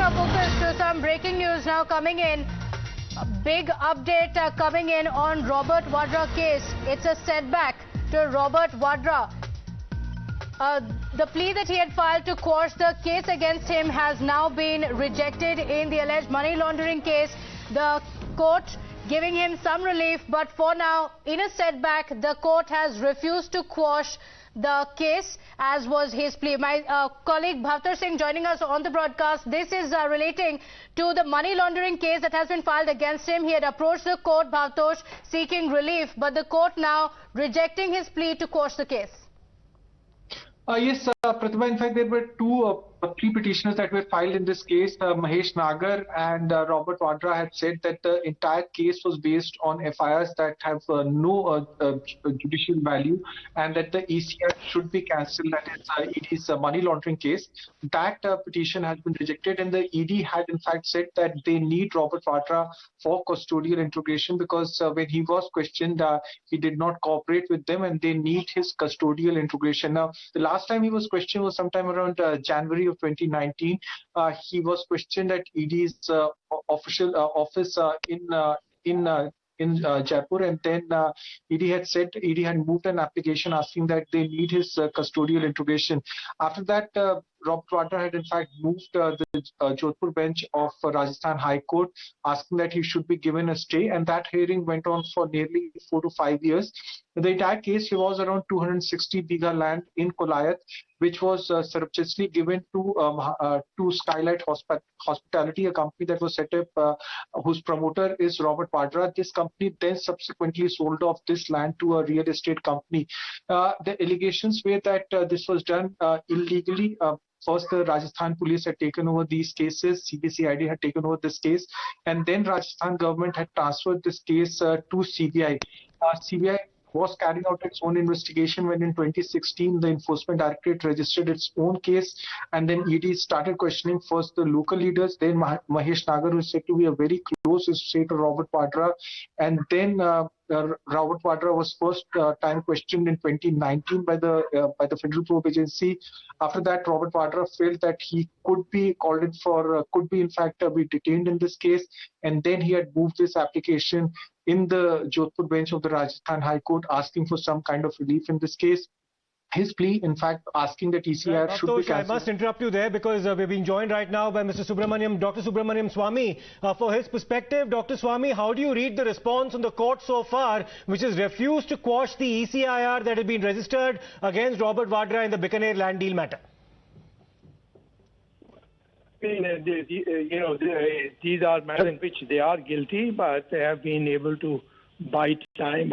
our focus to some breaking news now coming in. A big update coming in on Robert Vadra case. It's a setback to Robert Vadra. The plea that he had filed to quash the case against him has now been rejected in the alleged money laundering case. The court giving him some relief, but for now, in a setback, the court has refused to quash the case, as was his plea. My colleague Bhavtar Singh joining us on the broadcast. This is relating to the money laundering case that has been filed against him. He had approached the court, Bhavtosh, seeking relief, but the court now rejecting his plea to quash the case. Yes, Pratibha, in fact, there were three petitioners that were filed in this case. Mahesh Nagar and Robert Vadra had said that the entire case was based on FIRs that have no judicial value, and that the ECIR should be cancelled, that is ED's money laundering case. That petition has been rejected, and the ED had in fact said that they need Robert Vadra for custodial integration because when he was questioned, he did not cooperate with them, and they need his custodial integration. Now, the last time he was questioned was sometime around January of 2019. He was questioned at ED's official office in Jaipur, and then ED had said ED had moved an application asking that they need his custodial integration. After that, Robert Vadra had in fact moved the Jodhpur bench of Rajasthan High Court, asking that he should be given a stay, and that hearing went on for nearly 4 to 5 years. The entire case revolves around 260 bigha land in Kolayat, which was surreptitiously given to Skylight Hospitality, a company that was set up, whose promoter is Robert Vadra. This company then subsequently sold off this land to a real estate company. The allegations were that this was done illegally. First, the Rajasthan police had taken over these cases, CBCID had taken over this case, and then Rajasthan government had transferred this case to CBI. CBI was carrying out its own investigation when in 2016 the Enforcement Directorate registered its own case, and then ED started questioning first the local leaders, then Mahesh Nagar, who is said to be a very close associate to Robert Vadra, and then Robert Vadra was first time questioned in 2019 by the Federal Probe Agency. After that, Robert Vadra felt that he could be called in for, be detained in this case, and then he had moved this application in the Jodhpur bench of the Rajasthan High Court, asking for some kind of relief in this case. His plea, in fact, asking that ECIR should be cancelled. I must interrupt you there because we're being joined right now by Mr. Subramaniam, Dr. Subramaniam Swamy. For his perspective, Dr. Swamy, how do you read the response on the court so far, which has refused to quash the ECIR that had been registered against Robert Vadra in the Bikaner land deal matter? These are matters in which they are guilty, but they have been able to buy time.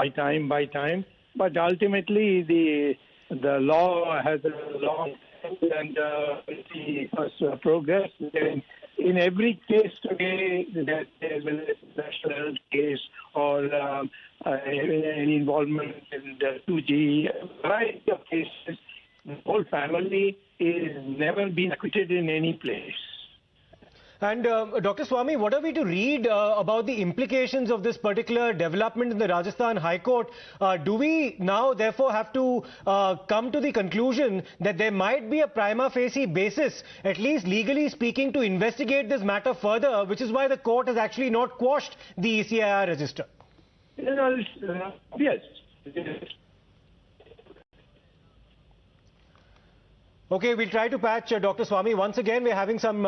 But ultimately, the law has a long and progress. In every case today, that there will be a national case or any involvement in the 2G, variety of cases, the whole family is never been acquitted in any place. And Dr. Swamy, what are we to read about the implications of this particular development in the Rajasthan High Court? Do we now therefore have to come to the conclusion that there might be a prima facie basis, at least legally speaking, to investigate this matter further, which is why the court has actually not quashed the ECIR register? Yes. Okay, we'll try to patch Dr. Swamy. Once again, we're having some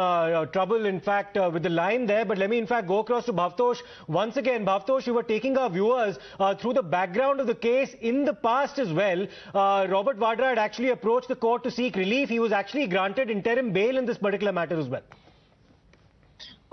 trouble, in fact, with the line there. But let me, in fact, go across to Bhavtosh. Once again, Bhavtosh, you were taking our viewers through the background of the case in the past as well. Robert Vadra had actually approached the court to seek relief. He was actually granted interim bail in this particular matter as well.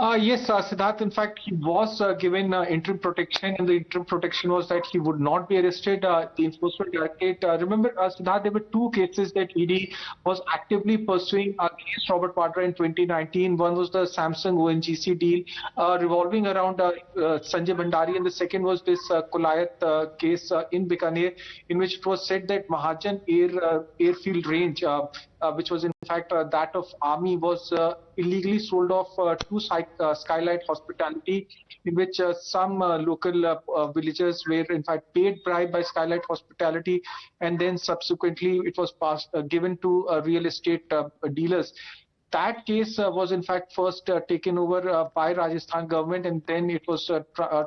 Yes, Siddharth, in fact, he was given interim protection, and the interim protection was that he would not be arrested. The Enforcement Directorate, remember, Siddharth, there were two cases that ED was actively pursuing against Robert Vadra in 2019. One was the Samsung ONGC deal revolving around Sanjay Bhandari, and the second was this Kolayat case in Bikaner, in which it was said that Mahajan airfield range, which was in fact that of Army, was illegally sold off to Skylight Hospitality, in which some local villagers were in fact paid bribe by Skylight Hospitality, and then subsequently it was given to real estate dealers. that case was in fact first taken over by Rajasthan government, and then it was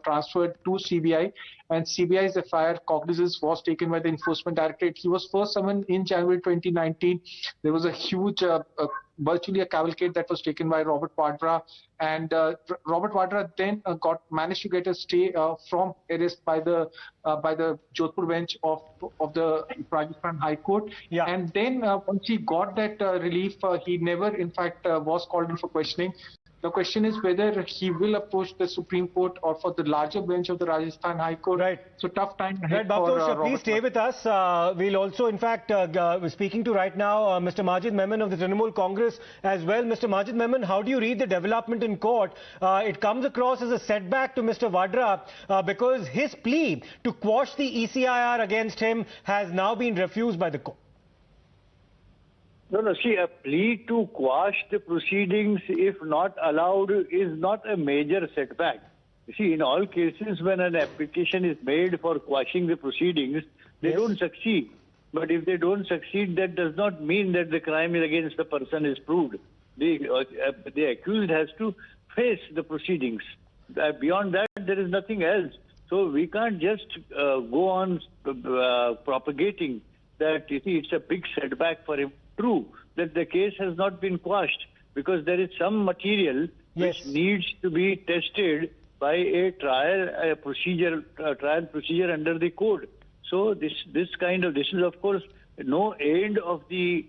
transferred to CBI, and CBI's FIR cognizance was taken by the Enforcement Directorate. He was first summoned in January 2019. There was a huge, virtually a cavalcade that was taken by Robert Vadra, and Robert Vadra then managed to get a stay from arrest by the Jodhpur bench of the Rajasthan High Court. Yeah. And then once he got that relief, he never in fact was called in for questioning. The question is whether he will approach the Supreme Court or for the larger bench of the Rajasthan High Court. Right. So tough time Right, ahead for Bhavtosh, please stay with us. We'll also, in fact, we're speaking to right now Mr. Majid Memon of the Trinamool Congress as well. Mr. Majid Memon, how do you read the development in court? It comes across as a setback to Mr. Vadra because his plea to quash the ECIR against him has now been refused by the court. No, see, a plea to quash the proceedings, if not allowed, is not a major setback. You see, in all cases, when an application is made for quashing the proceedings, they don't succeed. But if they don't succeed, that does not mean that the crime against the person is proved. The accused has to face the proceedings. Beyond that, there is nothing else. So we can't just go on propagating that, you see, it's a big setback for him. True that the case has not been quashed because there is some material which needs to be tested by a trial procedure under the code. So this is of course no end of the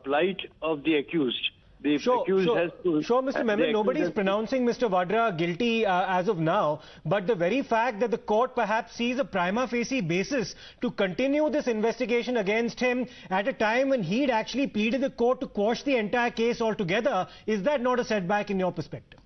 plight of the accused. The accused has to... Sure, Mr. Memon, nobody is pronouncing Mr. Vadra guilty as of now, but the very fact that the court perhaps sees a prima facie basis to continue this investigation against him at a time when he'd actually pleaded the court to quash the entire case altogether, is that not a setback in your perspective?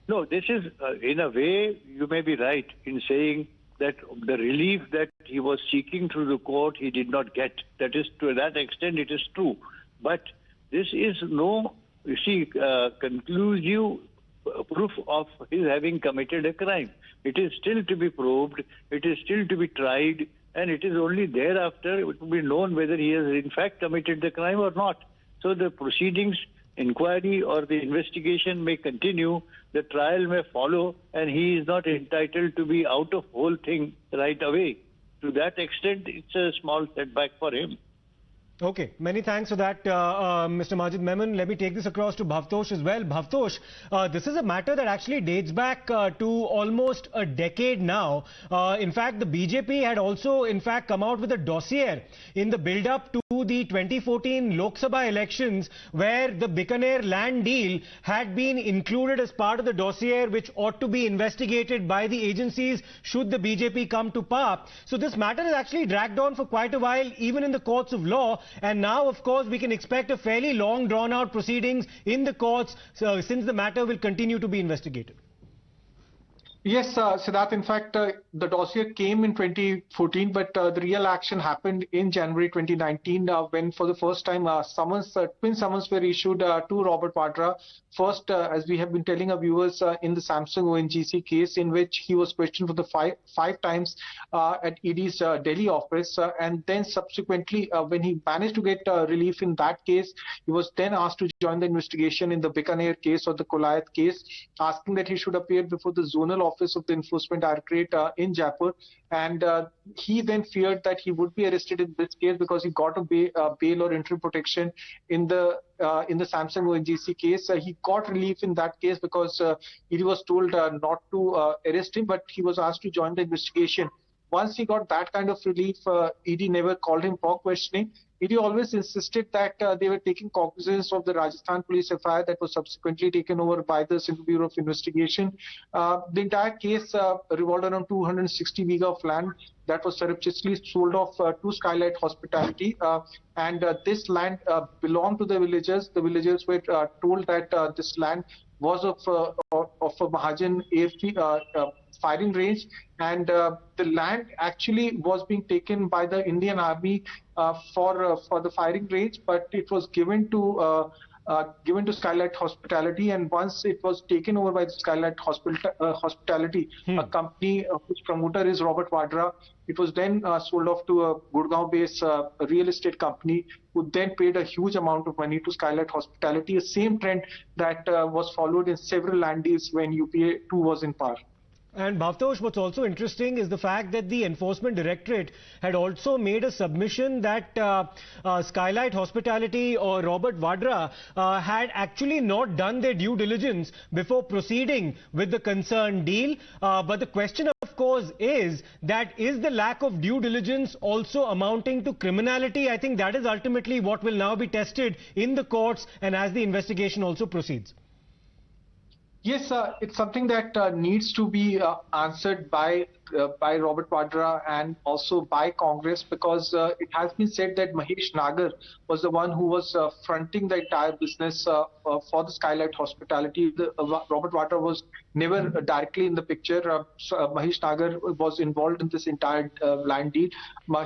No, this is, in a way, you may be right in saying that the relief that he was seeking through the court, he did not get. That is, to that extent, it is true. But this is no, you see, conclusive proof of his having committed a crime. It is still to be probed, it is still to be tried, and it is only thereafter it will be known whether he has in fact committed the crime or not. So the proceedings, inquiry or the investigation may continue, the trial may follow, and he is not entitled to be out of whole thing right away. To that extent, it's a small setback for him. Okay, many thanks for that, Mr. Majid Memon. Let me take this across to Bhavtosh as well. Bhavtosh, this is a matter that actually dates back to almost a decade now. In fact, the BJP had also, in fact, come out with a dossier in the build-up to the 2014 Lok Sabha elections, where the Bikaner land deal had been included as part of the dossier, which ought to be investigated by the agencies should the BJP come to power. So this matter is actually dragged on for quite a while, even in the courts of law. And now, of course, we can expect a fairly long, drawn-out proceedings in the courts since the matter will continue to be investigated. Yes, Siddharth, in fact, the dossier came in 2014, but the real action happened in January 2019 when for the first time twin summons were issued to Robert Vadra. First, as we have been telling our viewers, in the Samsung ONGC case in which he was questioned for the five times at ED's Delhi office. And then subsequently, when he managed to get relief in that case, he was then asked to join the investigation in the Bikaner case or the Kolayat case, asking that he should appear before the zonal office of the Enforcement Directorate in Jaipur, and he then feared that he would be arrested in this case because he got a bail or interim protection in the Samsung ONGC case. He got relief in that case because he was told not to arrest him, but he was asked to join the investigation. Once he got that kind of relief, ED never called him for questioning. ED always insisted that they were taking cognizance of the Rajasthan police FIR that was subsequently taken over by the Central Bureau of Investigation. The entire case revolved around 260 bighas of land that was surreptitiously sold off to Skylight Hospitality. And this land belonged to the villagers. The villagers were told that this land was of a Mahajan AFP firing range, and the land actually was being taken by the Indian Army for the firing range, but it was given to given to Skylight Hospitality, and once it was taken over by the Skylight Hospitality, a company whose promoter is Robert Vadra, it was then sold off to a Gurgaon-based real estate company, who then paid a huge amount of money to Skylight Hospitality, a same trend that was followed in several land deals when UPA 2 was in power. And Bhavtosh, what's also interesting is the fact that the Enforcement Directorate had also made a submission that Skylight Hospitality or Robert Vadra had actually not done their due diligence before proceeding with the concerned deal. But the question, of course, is the lack of due diligence also amounting to criminality? I think that is ultimately what will now be tested in the courts and as the investigation also proceeds. Yes, it's something that needs to be answered by Robert Vadra and also by Congress, because it has been said that Mahesh Nagar was the one who was fronting the entire business for the Skylight Hospitality. Robert Vadra was never directly in the picture. Mahesh Nagar was involved in this entire land deal.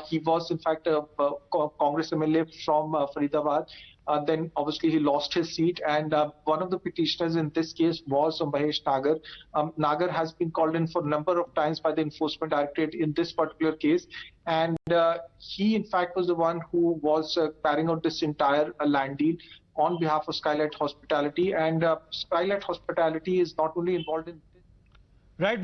He was, in fact, a Congress MLA from Faridabad. Then obviously he lost his seat, and one of the petitioners in this case was Mahesh Nagar. Nagar has been called in for a number of times by the Enforcement Directorate in this particular case, and he in fact was the one who was carrying out this entire land deal on behalf of Skylight Hospitality, and Skylight Hospitality is not only involved in Right,